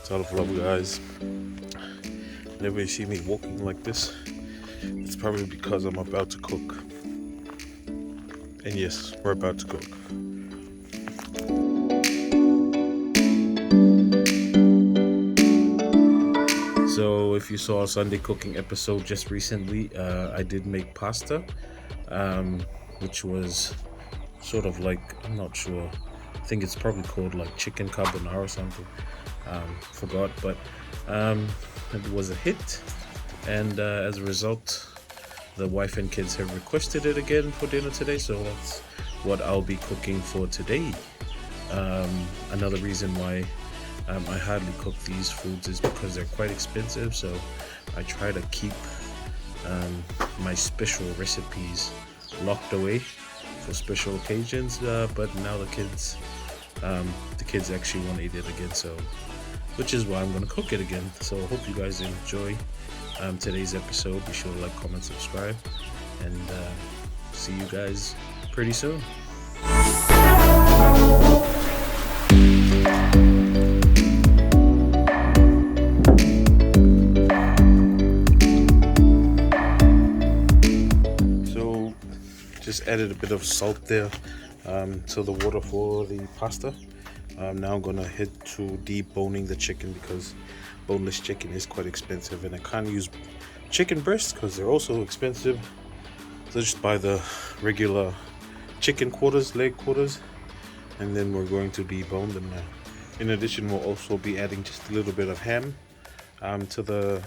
Title vlog, guys. Whenever you see me walking like this, it's probably because I'm about to cook. And yes, we're about to cook. So if you saw a Sunday cooking episode just recently, I did make pasta, which was sort of like, I'm not sure, I think it's probably called like chicken carbonara or something. Forgot, but it was a hit, and as a result, the wife and kids have requested it again for dinner today, so that's what I'll be cooking for today. Another reason why I hardly cook these foods is because they're quite expensive, so I try to keep my special recipes locked away for special occasions, but now the kids actually want to eat it again, so which is why I'm going to cook it again. So I hope you guys enjoy today's episode. Be sure to like, comment, subscribe, and see you guys pretty soon. So just added a bit of salt there to the water for the pasta. Now I'm gonna head to deboning the chicken because boneless chicken is quite expensive, and I can't use chicken breasts because they're also expensive. So just buy the regular chicken quarters, leg quarters, and then we're going to debone them now. In addition, we'll also be adding just a little bit of ham to the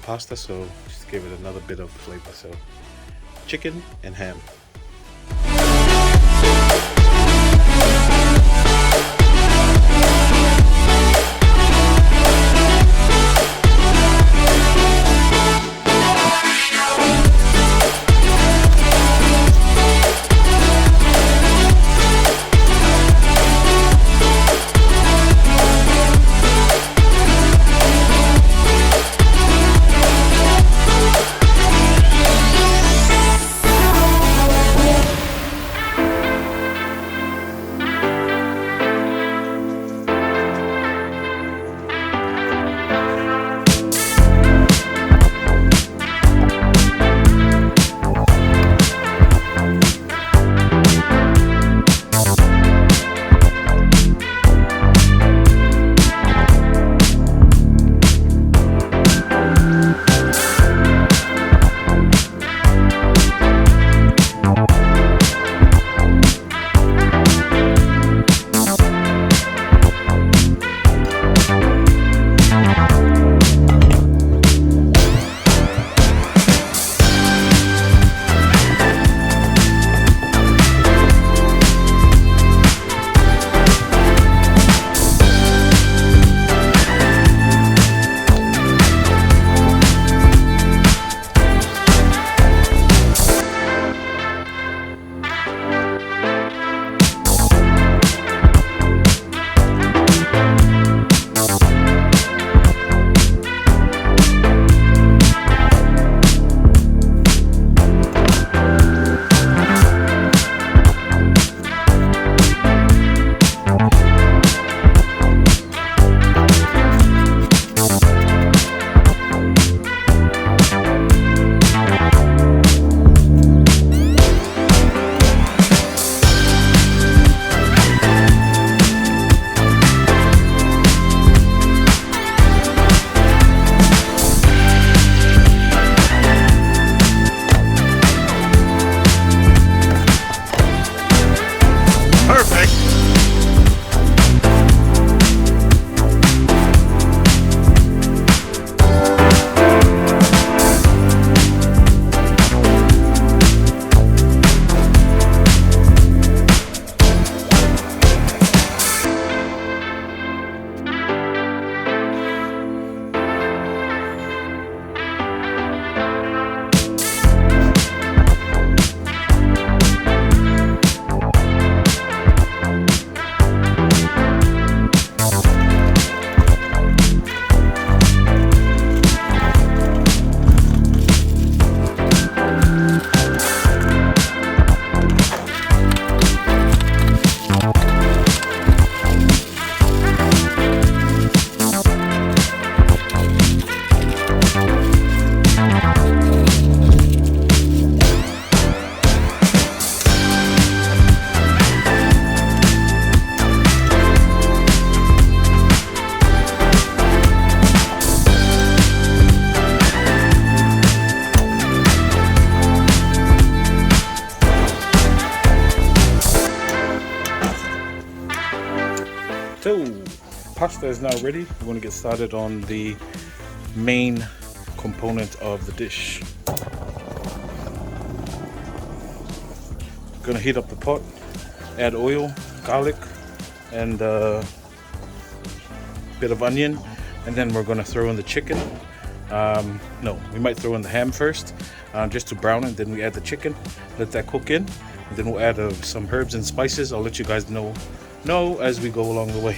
pasta, so just to give it another bit of flavor. So chicken and ham. pasta is now ready. We're going to get started on the main component of the dish. Gonna heat up the pot, add oil, garlic, and a bit of onion, and then we're gonna throw in the chicken. No, we might throw in the ham first, just to brown it. Then we add the chicken, let that cook in, and then we'll add some herbs and spices. I'll let you guys know as we go along the way.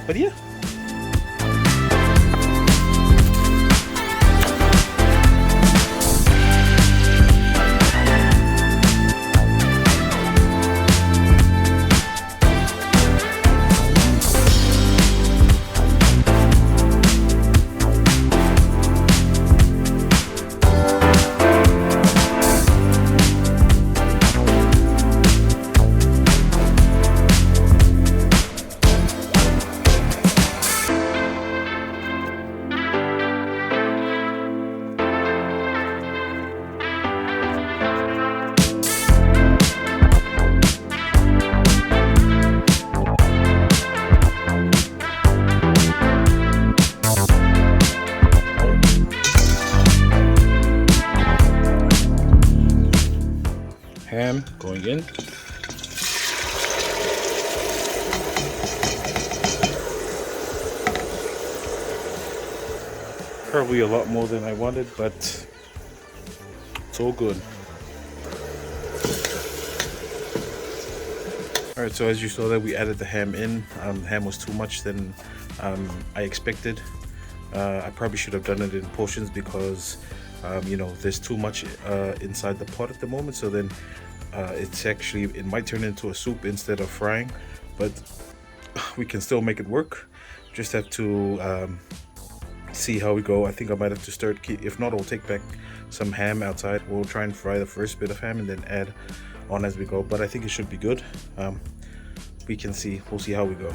But yeah. Ham going in. Probably a lot more than I wanted, but it's all good. Alright, so as you saw there, we added the ham in. The ham was too much than I expected. I probably should have done it in portions because you know, there's too much inside the pot at the moment, so then it might turn into a soup instead of frying, but we can still make it work. Just have to see how we go. I think I might have to start, if not, I'll take back some ham outside. We'll try and fry the first bit of ham and then add on as we go, but I think it should be good. We can see, we'll see how we go.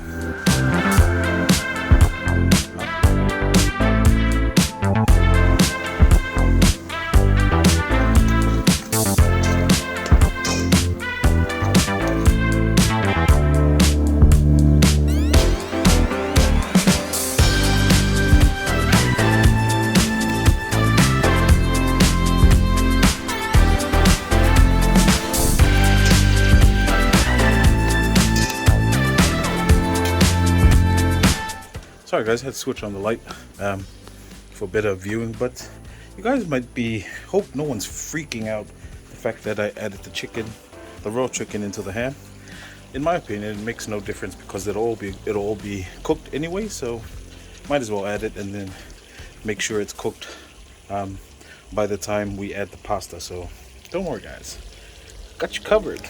Sorry guys, I had to switch on the light for better viewing, but you guys might be, hope no one's freaking out the fact that I added the raw chicken into the ham. In my opinion, it makes no difference because it'll all be cooked anyway, so might as well add it and then make sure it's cooked by the time we add the pasta. So don't worry guys, got you covered.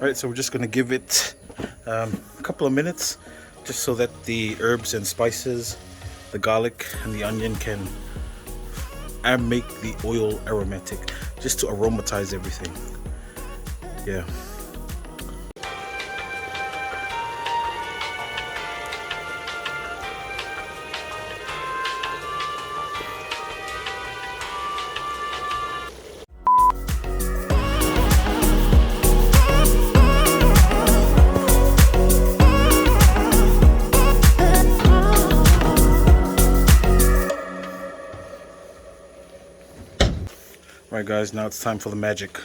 Alright, so we're just going to give it a couple of minutes just so that the herbs and spices, the garlic and the onion can and make the oil aromatic, just to aromatize everything. Yeah. Alright guys, now it's time for the magic.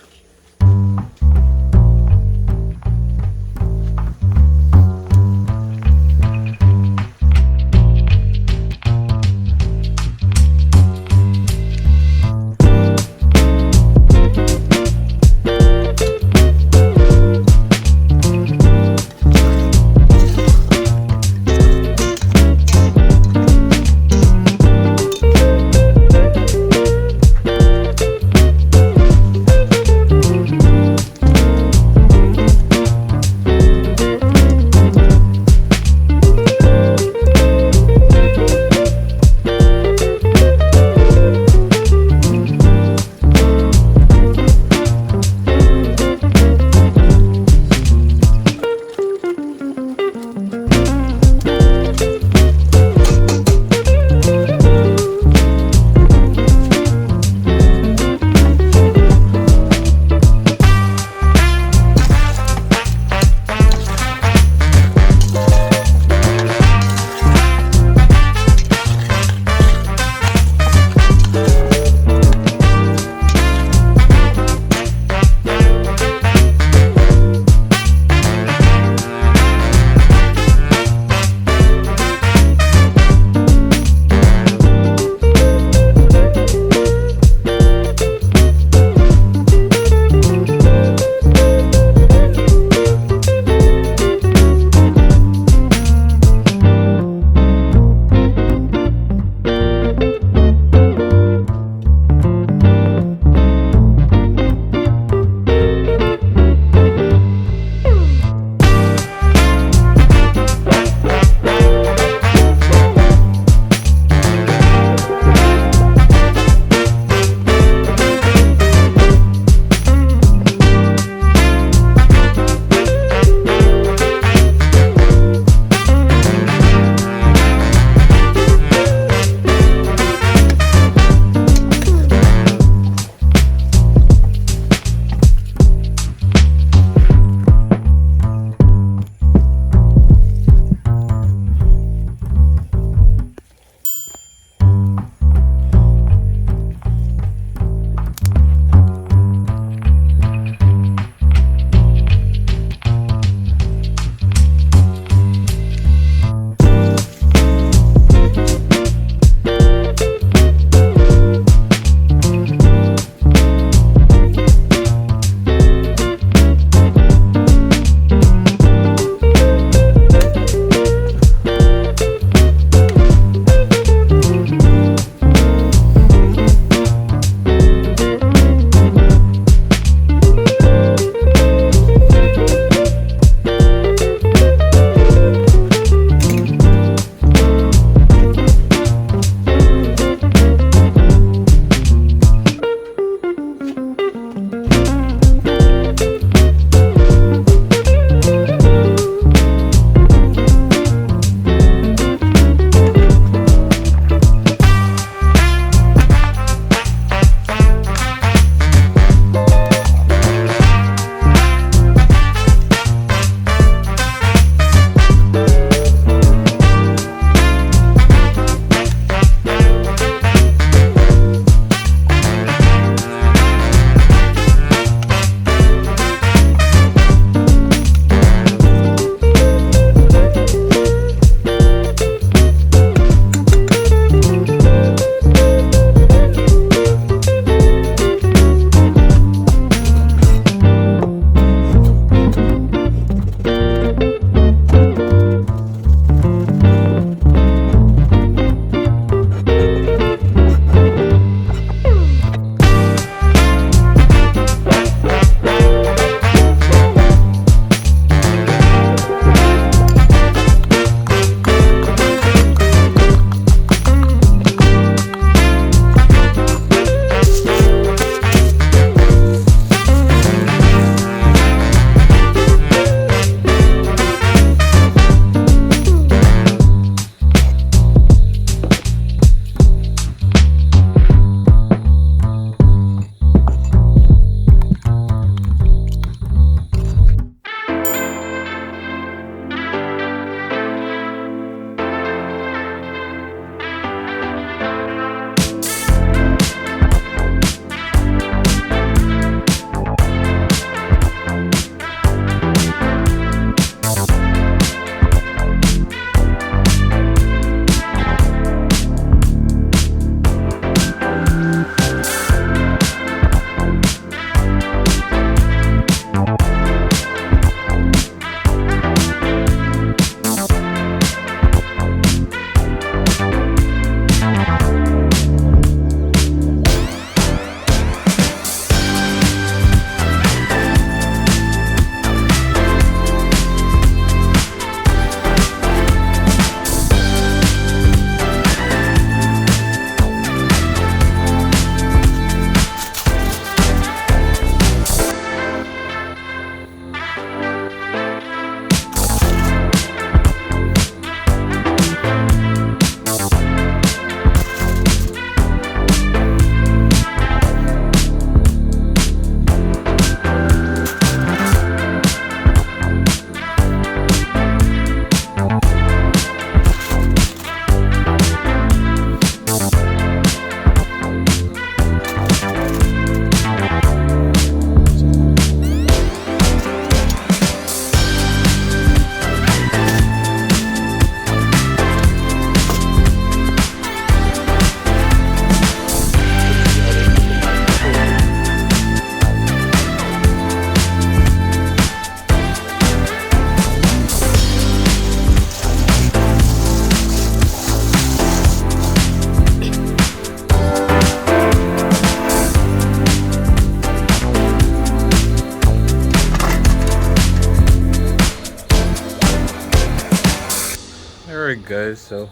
guys, so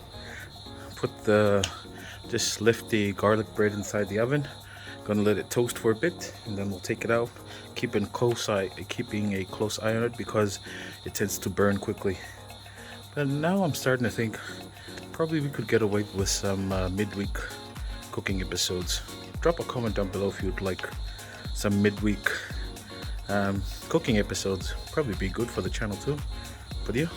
just lift the garlic bread inside the oven. Gonna let it toast for a bit, and then we'll take it out, keeping a close eye on it because it tends to burn quickly. But now I'm starting to think probably we could get away with some midweek cooking episodes. Drop a comment down below if you'd like some midweek cooking episodes. Probably be good for the channel too. But yeah.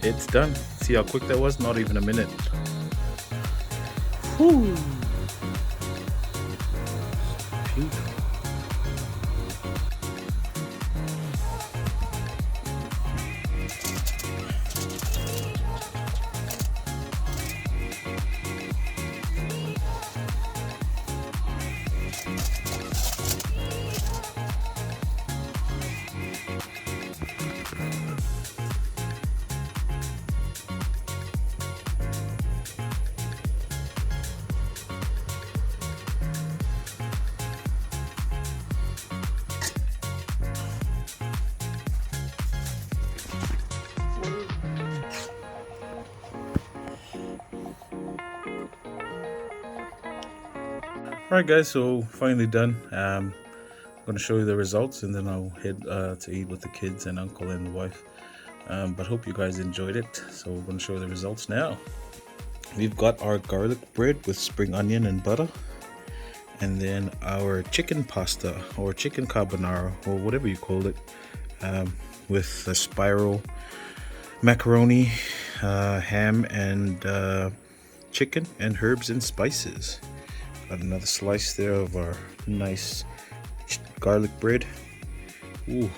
It's done. See how quick that was? Not even a minute. Whew. Beautiful. Alright guys, so finally done. I'm going to show you the results and then I'll head to eat with the kids and uncle and the wife. But hope you guys enjoyed it. So we're going to show you the results now. We've got our garlic bread with spring onion and butter. And then our chicken pasta or chicken carbonara or whatever you call it, with a spiral macaroni, ham and chicken and herbs and spices. Got another slice there of our nice garlic bread. Ooh,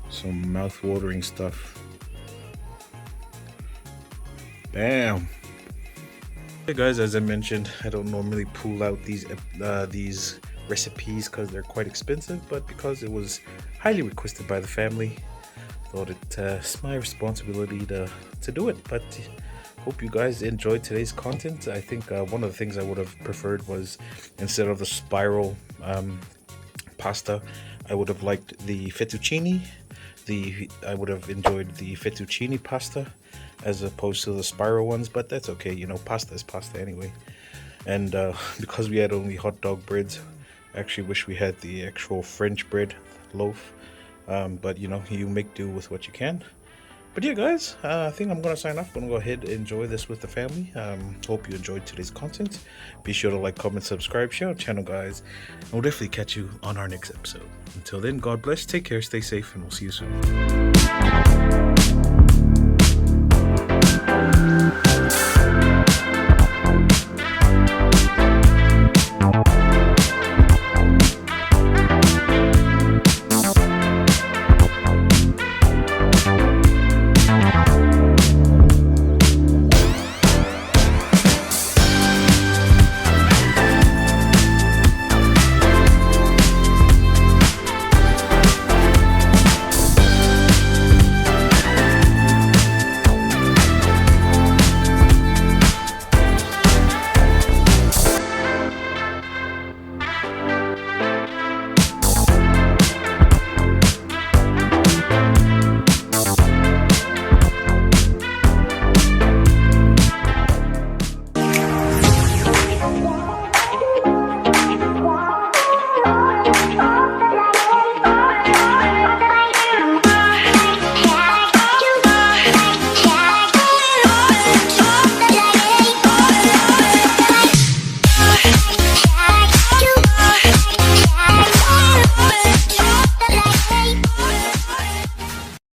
some mouth-watering stuff. Bam! Hey guys, as I mentioned, I don't normally pull out these recipes because they're quite expensive, but because it was highly requested by the family, thought it's my responsibility to do it. But hope you guys enjoyed today's content. I think one of the things I would have preferred was, instead of the spiral pasta, I would have liked the fettuccine. I would have enjoyed the fettuccine pasta as opposed to the spiral ones, but that's okay, you know, pasta is pasta anyway. And because we had only hot dog breads, I actually wish we had the actual French bread loaf. But you know, you make do with what you can. But yeah guys, I think I'm going to sign off. I'm going to go ahead and enjoy this with the family. Hope you enjoyed today's content. Be sure to like, comment, subscribe, share our channel guys. And we'll definitely catch you on our next episode. Until then, God bless, take care, stay safe, and we'll see you soon.